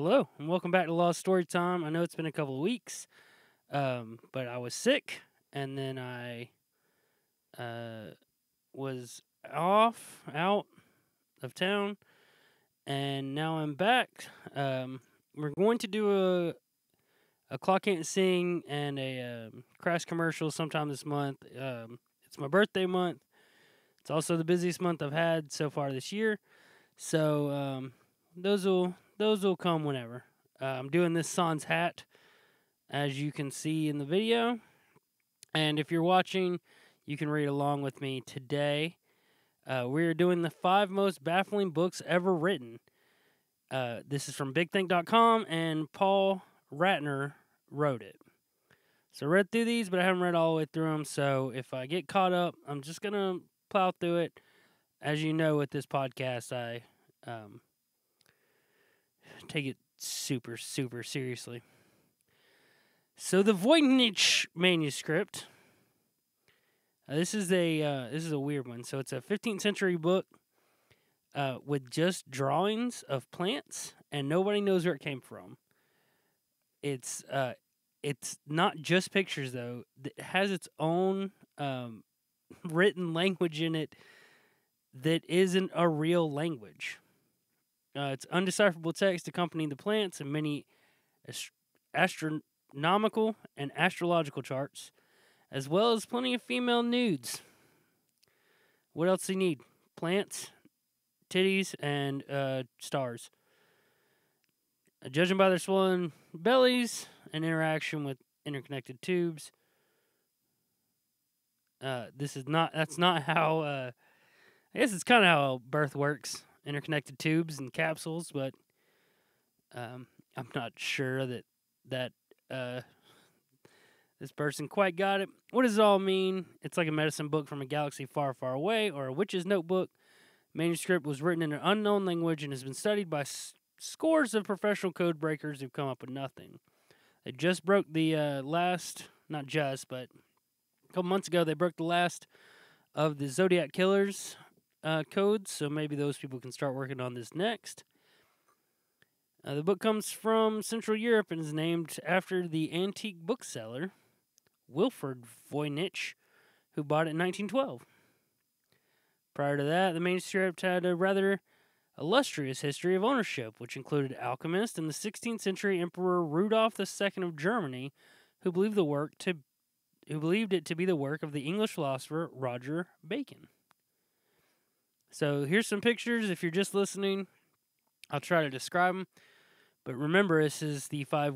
Hello, and welcome back to Lost Story Time. I know it's been a couple of weeks, but I was sick, and then I uh, was out of town, and now I'm back. We're going to do a Clock Can't Sing and a Crash commercial sometime this month. It's my birthday month. It's also the busiest month I've had so far this year, so those will come whenever. I'm doing this sans hat, as you can see in the video. And if you're watching, you can read along with me today. We're doing the 5 most baffling books ever written. This is from BigThink.com, and Paul Ratner wrote it. So I read through these, but I haven't read all the way through them. So if I get caught up, I'm just going to plow through it. As you know, with this podcast, I take it super, super seriously. So the Voynich manuscript. This is a weird one. So it's a 15th century book with just drawings of plants, and nobody knows where it came from. It's not just pictures though. It has its own written language in it that isn't a real language. It's undecipherable text accompanying the plants and many astronomical and astrological charts, as well as plenty of female nudes. What else do you need? Plants, titties, and stars. Judging by their swollen bellies and interaction with interconnected tubes. That's not how, I guess it's kind of how birth works. Interconnected tubes and capsules, but I'm not sure that this person quite got it. What does it all mean? It's like a medicine book from a galaxy far, far away, or a witch's notebook. Manuscript was written in an unknown language and has been studied by scores of professional code breakers who've come up with nothing. They just broke the not just, but a couple months ago, they broke the last of the Zodiac Killers codes, so maybe those people can start working on this next. The book comes from Central Europe and is named after the antique bookseller Wilfred Voynich, who bought it in 1912. Prior to that, the manuscript had a rather illustrious history of ownership, which included alchemists and the 16th century Emperor Rudolph II of Germany, who believed it to be the work of the English philosopher Roger Bacon. So here's some pictures. If you're just listening, I'll try to describe them. But remember, this is the 5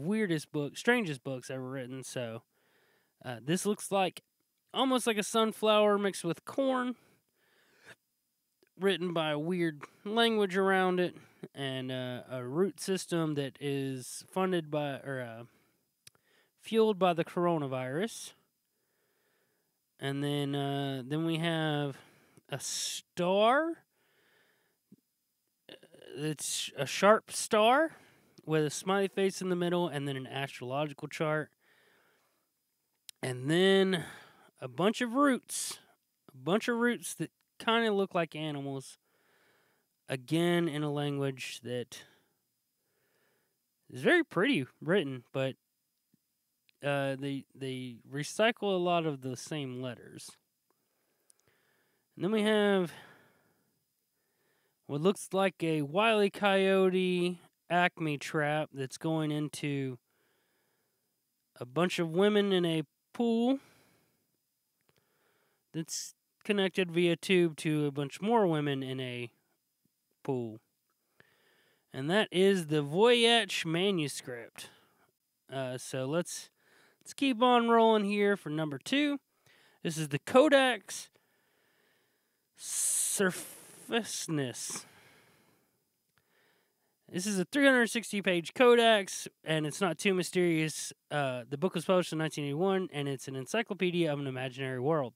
strangest books ever written. So this looks like almost like a sunflower mixed with corn, written by a weird language around it, and a root system that is fueled by the coronavirus. And then we have a star. It's a sharp star with a smiley face in the middle, and then an astrological chart. And then a bunch of roots that kind of look like animals. Again, in a language that is very pretty written, but they recycle a lot of the same letters. And then we have what looks like a Wile E. Coyote Acme trap that's going into a bunch of women in a pool that's connected via tube to a bunch more women in a pool. And that is the Voynich manuscript. So let's keep on rolling here for number 2. This is the Codex Surfaceness. This is a 360-page codex, and it's not too mysterious. The book was published in 1981, and it's an encyclopedia of an imaginary world.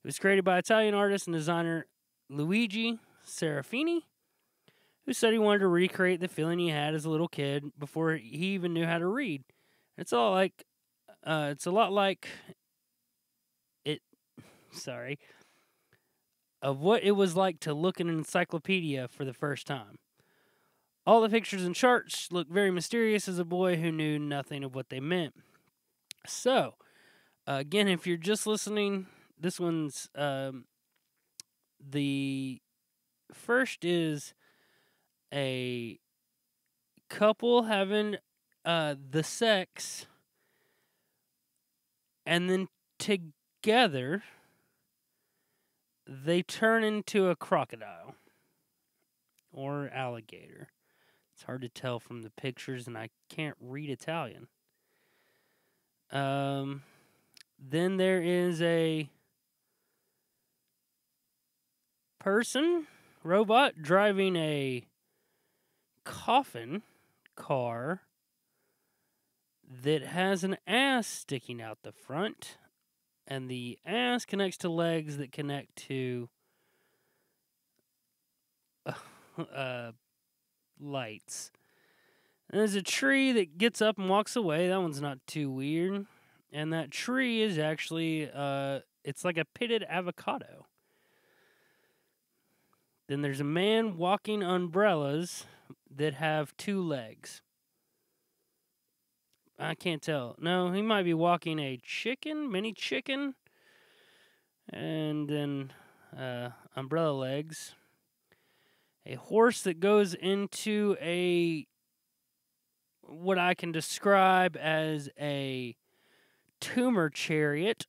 It was created by Italian artist and designer Luigi Serafini, who said he wanted to recreate the feeling he had as a little kid before he even knew how to read. It's a lot like it. Sorry. Of what it was like to look in an encyclopedia for the first time. All the pictures and charts look very mysterious as a boy who knew nothing of what they meant. So, again, if you're just listening, this one's the first is a couple having the sex, and then together they turn into a crocodile or alligator. It's hard to tell from the pictures, and I can't read Italian. Then there is a robot, driving a coffin car that has an ass sticking out the front, and the ass connects to legs that connect to lights. And there's a tree that gets up and walks away. That one's not too weird. And that tree is actually, it's like a pitted avocado. Then there's a man walking umbrellas that have 2 legs. I can't tell. No, he might be walking a mini chicken. And then umbrella legs. A horse that goes into what I can describe as a tumor chariot.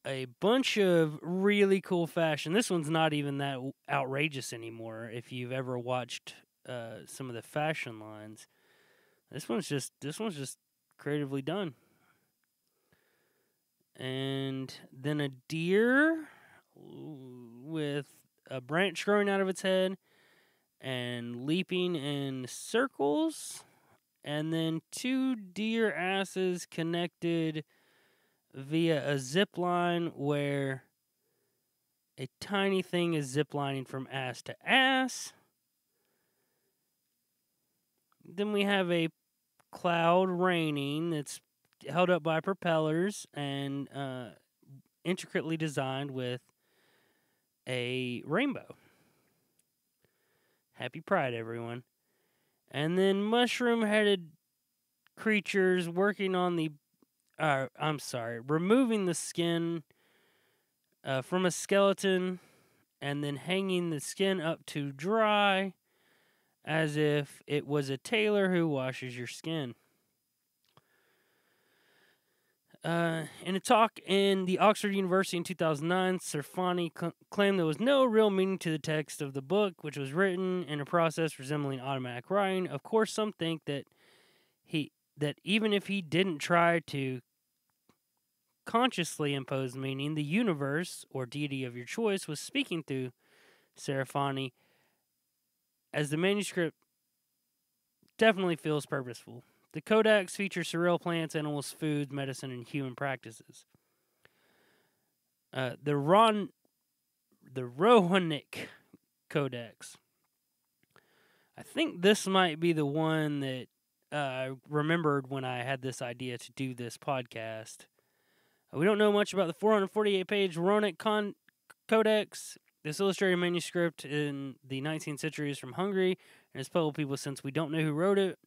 A bunch of really cool fashion. This one's not even that outrageous anymore. If you've ever watched some of the fashion lines, this one's just creatively done. And then a deer with a branch growing out of its head and leaping in circles, and then 2 deer asses connected via a zip line where a tiny thing is ziplining from ass to ass. Then we have a cloud raining that's held up by propellers and intricately designed with a rainbow. Happy Pride, everyone. And then mushroom-headed creatures working on removing the skin from a skeleton and then hanging the skin up to dry as if it was a tailor who washes your skin. In a talk in the Oxford University in 2009, Serfani claimed there was no real meaning to the text of the book, which was written in a process resembling automatic writing. Of course, some think that even if he didn't try to consciously impose meaning, the universe, or deity of your choice, was speaking through Serafani, as the manuscript definitely feels purposeful. The codex features surreal plants, animals, foods, medicine, and human practices. The Rohanic Codex. I think this might be the one that I remembered when I had this idea to do this podcast. We don't know much about the 448-page Rohanic Codex. This illustrated manuscript in the 19th century is from Hungary and has puzzled people since we don't know who wrote it,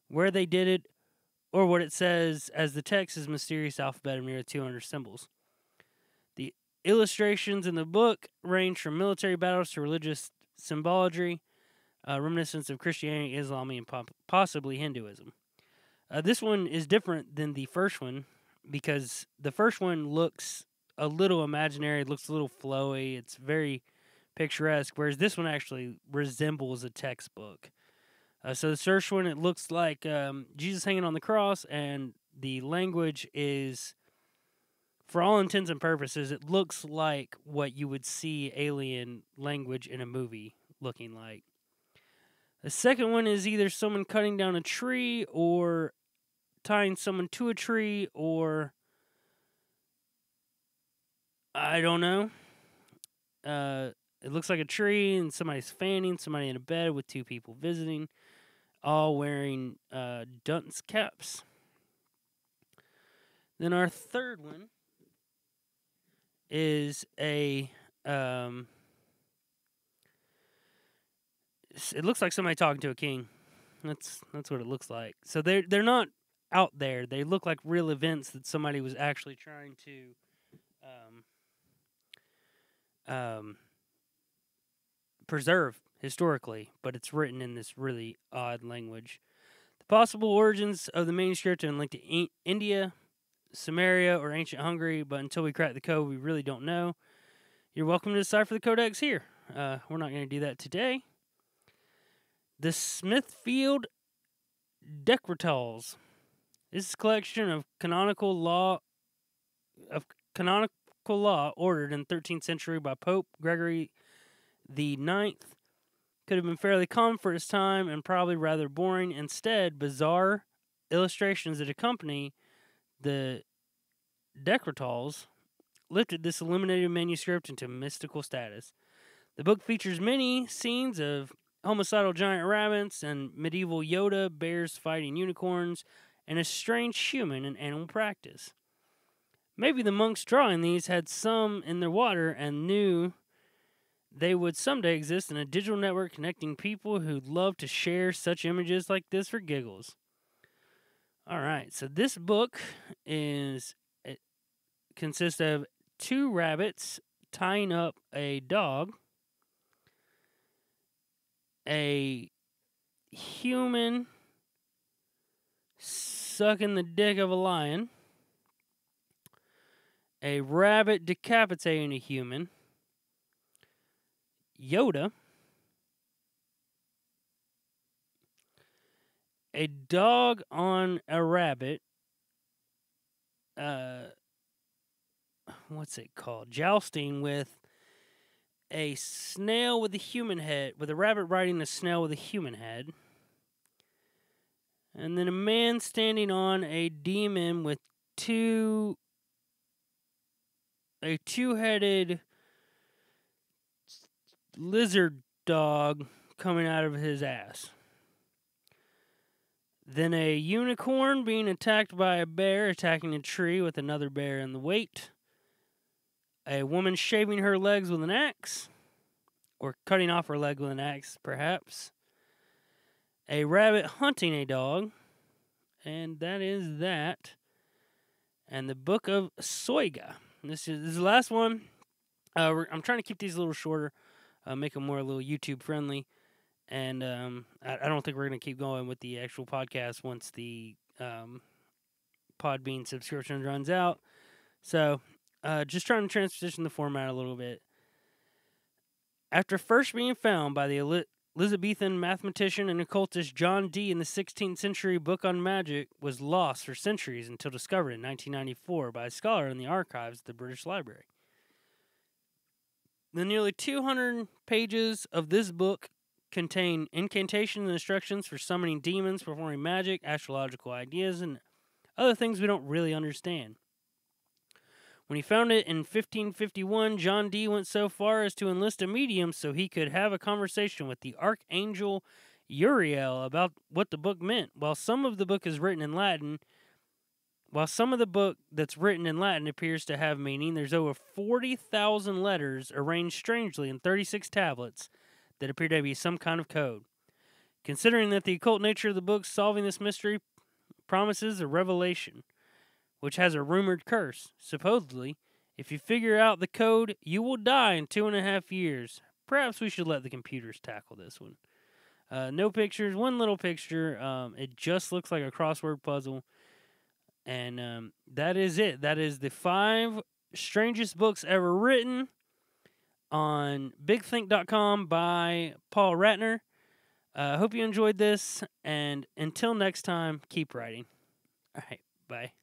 where they did it, or what it says, as the text is a mysterious alphabet of nearly 200 symbols. The illustrations in the book range from military battles to religious symbology, reminiscence of Christianity, Islam, and possibly Hinduism. This one is different than the first one because the first one looks a little imaginary, it looks a little flowy, it's very picturesque, whereas this one actually resembles a textbook. So the first one, it looks like Jesus hanging on the cross, and the language is, for all intents and purposes, it looks like what you would see alien language in a movie looking like. The second one is either someone cutting down a tree or tying someone to a tree, or I don't know. It looks like a tree and somebody's fanning somebody in a bed with 2 people visiting, all wearing dunce caps. Then our third one is a It looks like somebody talking to a king. That's what it looks like. So they're not out there. They look like real events that somebody was actually trying to preserve historically, but it's written in this really odd language. The possible origins of the manuscript are linked to India, Samaria, or ancient Hungary, but until we crack the code, we really don't know. You're welcome to decipher the codex here. We're not going to do that today. The Smithfield Decretals. This is a collection of canonical law ordered in the 13th century by Pope Gregory the Ninth. Could have been fairly common for its time and probably rather boring. Instead, bizarre illustrations that accompany the Decretals lifted this illuminated manuscript into mystical status. The book features many scenes of homicidal giant rabbits and medieval Yoda, bears fighting unicorns, and a strange human and animal practice. Maybe the monks drawing these had some in their water and knew they would someday exist in a digital network connecting people who'd love to share such images like this for giggles. All right, so this book consists of 2 rabbits tying up a dog, a human sucking the dick of a lion, a rabbit decapitating a human, Yoda, a dog on a rabbit, what's it called? Jousting with a snail with a human head, with a rabbit riding a snail with a human head. And then a man standing on a demon with a two-headed lizard dog coming out of his ass. Then a unicorn being attacked by a bear attacking a tree with another bear in the wait. A woman shaving her legs with an axe, or cutting off her leg with an axe, perhaps. A rabbit hunting a dog, and that is that. And the Book of Soiga. This is the last one. I'm trying to keep these a little shorter, make them more a little YouTube friendly, and I don't think we're going to keep going with the actual podcast once the Podbean subscription runs out. So, just trying to transition the format a little bit. After first being found by the Elizabethan mathematician and occultist John Dee in the 16th century, book on magic was lost for centuries until discovered in 1994 by a scholar in the archives of the British Library. The nearly 200 pages of this book contain incantations and instructions for summoning demons, performing magic, astrological ideas, and other things we don't really understand. When he found it in 1551, John Dee went so far as to enlist a medium so he could have a conversation with the archangel Uriel about what the book meant. While some of the book that's written in Latin appears to have meaning, there's over 40,000 letters arranged strangely in 36 tablets that appear to be some kind of code. Considering that the occult nature of the book solving this mystery promises a revelation, which has a rumored curse. Supposedly, if you figure out the code, you will die in 2.5 years. Perhaps we should let the computers tackle this one. No pictures, one little picture. It just looks like a crossword puzzle. And that is it. That is the 5 strangest books ever written on bigthink.com by Paul Ratner. I hope you enjoyed this. And until next time, keep writing. All right, bye.